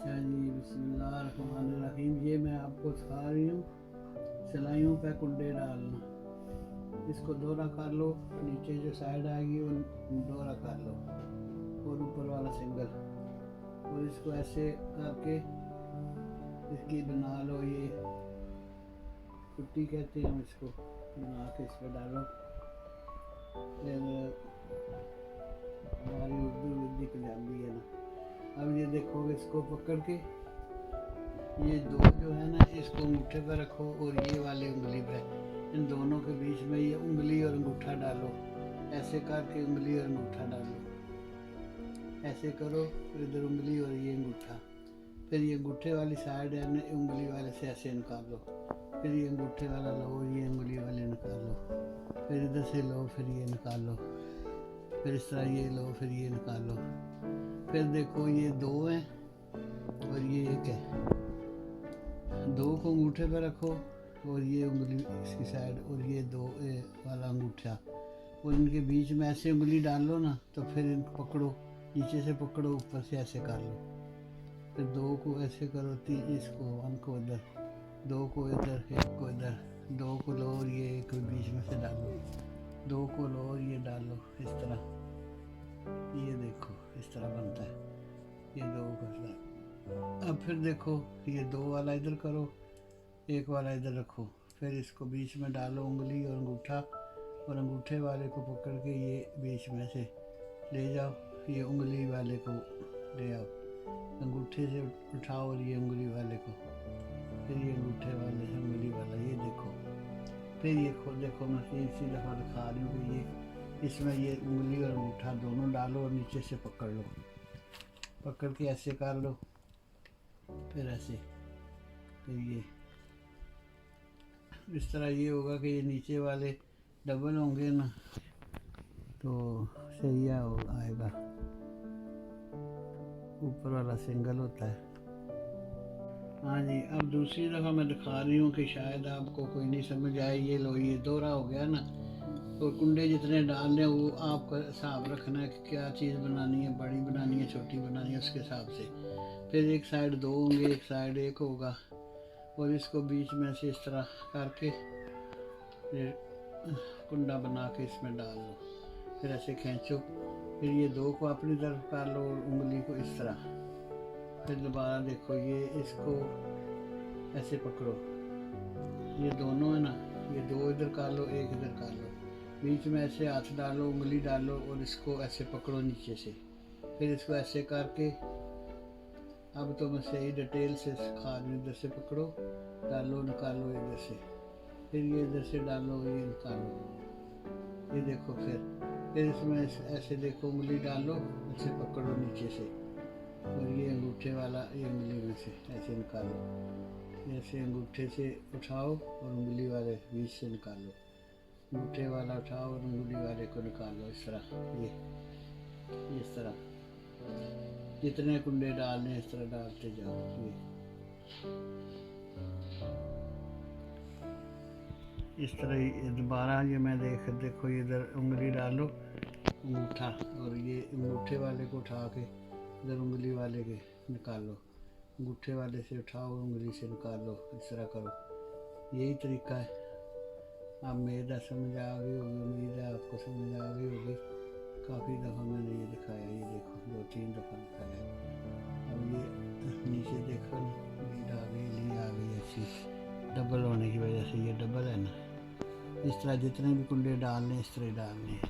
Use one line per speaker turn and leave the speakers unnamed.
अच्छा जी, बिस्मिल्लाहिर्रहमानिर्रहीम। ये मैं आपको सिखा रही हूँ सिलाइयों पे कुंडे डालना। इसको दोहरा कर लो, नीचे जो साइड आएगी वो दोहरा कर लो और ऊपर वाला सिंगल, और इसको ऐसे करके इसकी बना लो। ये कुट्टी कहते हैं हम इसको, बना के इस पर डालो। फिर हमारी उर्दू हिंदी पंजाबी है ना। अब ये देखो, इसको पकड़ के ये दो जो है ना, इसको अंगूठे पर रखो और ये वाले उंगली पर, इन दोनों के बीच में ये उंगली और अंगूठा डालो। ऐसे करके उंगली और अंगूठा डालो, ऐसे करो। फिर इधर उंगली और ये अंगूठा, फिर ये अंगूठे वाली साइड है ना, उंगली वाले से ऐसे निकालो। फिर ये अंगूठे वाला लो, ये उंगली वाले निकालो। फिर इधर से लो, फिर ये निकालो। फिर इस तरह ये लो, फिर ये निकालो। फिर देखो, ये दो हैं और ये एक है। दो को अंगूठे पर रखो और ये उंगली इसकी साइड, और ये दो वाला अंगूठा, और इनके बीच में ऐसे उंगली डाल लो ना, तो फिर इनको पकड़ो, नीचे से पकड़ो, ऊपर से ऐसे कर लो। फिर दो को ऐसे करो, तीन इसको, वन को इधर, दो को इधर, एक को इधर, दो को लो और ये एक बीच में से डालो, दो को लो और ये डालो। इस तरह ये देखो, इस तरह बनता है। ये दो करना। अब फिर देखो, ये दो वाला इधर करो, एक वाला इधर रखो। फिर इसको बीच में डालो, उंगली और अंगूठा, और अंगूठे वाले को पकड़ के ये बीच में से ले जाओ, ये उंगली वाले को ले आओ, अंगूठे से उठाओ और ये उंगली वाले को, फिर ये अंगूठे वाले से उंगली वाला, ये देखो। फिर ये खुद देखो, मैं इसी दफ़ा दिखा रही हूँ कि ये इसमें ये उंगली और अंगूठा दोनों डालो और नीचे से पकड़ लो, पकड़ के ऐसे कर लो, फिर ऐसे, फिर ये इस तरह ये होगा कि ये नीचे वाले डबल होंगे ना, तो सही आएगा। ऊपर वाला सिंगल होता है। हाँ जी, अब दूसरी दफ़ा मैं दिखा रही हूँ कि शायद आपको कोई नहीं समझ आए। ये लो, ये दोहरा हो गया ना, तो कुंडे जितने डालने वो आपका हिसाब रखना है कि क्या चीज़ बनानी है, बड़ी बनानी है, छोटी बनानी है, उसके हिसाब से। फिर एक साइड दो होंगे, एक साइड एक होगा, और इसको बीच में से इस तरह करके ये कुंडा बना के इसमें डाल लो। फिर ऐसे खींचो, फिर ये दो को अपनी तरफ कर लो और उंगली को इस तरह। फिर दोबारा देखो, ये इसको ऐसे पकड़ो, ये दोनों है ना, ये दो इधर कर लो, एक इधर कर लो, बीच में ऐसे हाथ डालो, उंगली डालो और इसको ऐसे पकड़ो नीचे से। फिर इसको ऐसे करके, अब तो मैं सही डिटेल से सिखा दूँ। इधर से पकड़ो, डालो, निकालो इधर से, फिर ये इधर से डालो, ये निकालो, ये देखो। फिर इसमें ऐसे देखो, उंगली डालो, ऐसे पकड़ो नीचे से, और ये अंगूठे वाला ये उंगली में से ऐसे निकालो, ऐसे अंगूठे से उठाओ और उंगली वाले बीच से निकालो, अंगूठे वाला उठाओ और उंगली वाले को निकालो। इस तरह ये इस तरह जितने कुंडे डालने इस तरह डालते जाओ। ये इस तरह दोबारा ये मैं देखो, इधर उंगली डालो, अंगूठा, और ये अंगूठे वाले को उठा के इधर उंगली वाले के निकालो, अंगूठे वाले से उठाओ, उंगली से निकालो। इस तरह करो, यही तरीका है। आप मेरा समझ आ गई होगी, उम्मीद है आपको समझ आ गई होगी। काफ़ी दफ़ा मैंने ये दिखाया, ये देखो, 2-3 दफ़ा दिखाया। अब ये नीचे देखो, लीड आ गई अच्छी, डबल होने की वजह से ये डबल है ना। इस तरह जितने भी कुंडे डालने इस तरह डालने हैं।